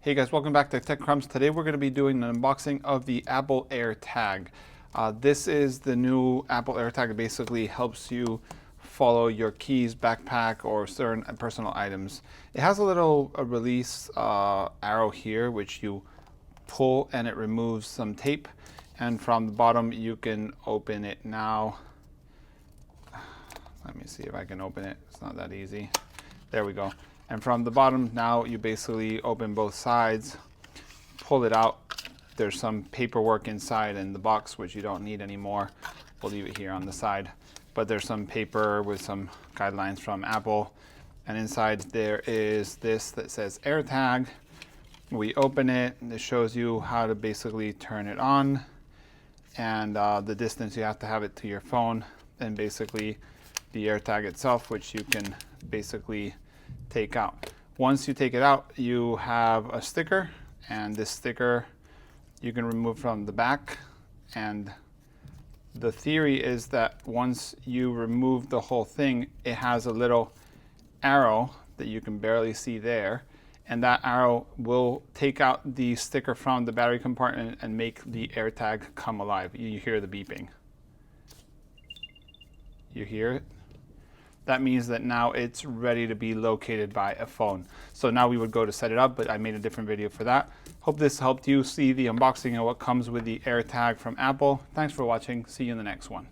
Hey guys, welcome back to Tech Crumbs. Today we're going to be doing an unboxing of the Apple Airtag. This is the new Apple Airtag. It basically helps you follow your keys, backpack, or certain personal items. It has a little release arrow here, which you pull and it removes some tape. And from the bottom, you can open it now. Let me see if I can open it. It's not that easy. There we go. And from the bottom, now you basically open both sides, pull it out. There's some paperwork inside in the box, which you don't need anymore. We'll leave it here on the side. But there's some paper with some guidelines from Apple. And inside there is this that says Airtag. We open it, and it shows you how to basically turn it on and the distance you have to have it to your phone, and basically the Airtag itself, which you can basically take out. Once you take it out, you have a sticker, and this sticker you can remove from the back. And the theory is that once you remove the whole thing, it has a little arrow that you can barely see there, and that arrow will take out the sticker from the battery compartment and make the Airtag come alive. You hear the beeping. You hear it? That means that now it's ready to be located by a phone. So now we would go to set it up, but I made a different video for that. Hope this helped you see the unboxing of what comes with the AirTag from Apple. Thanks for watching. See you in the next one.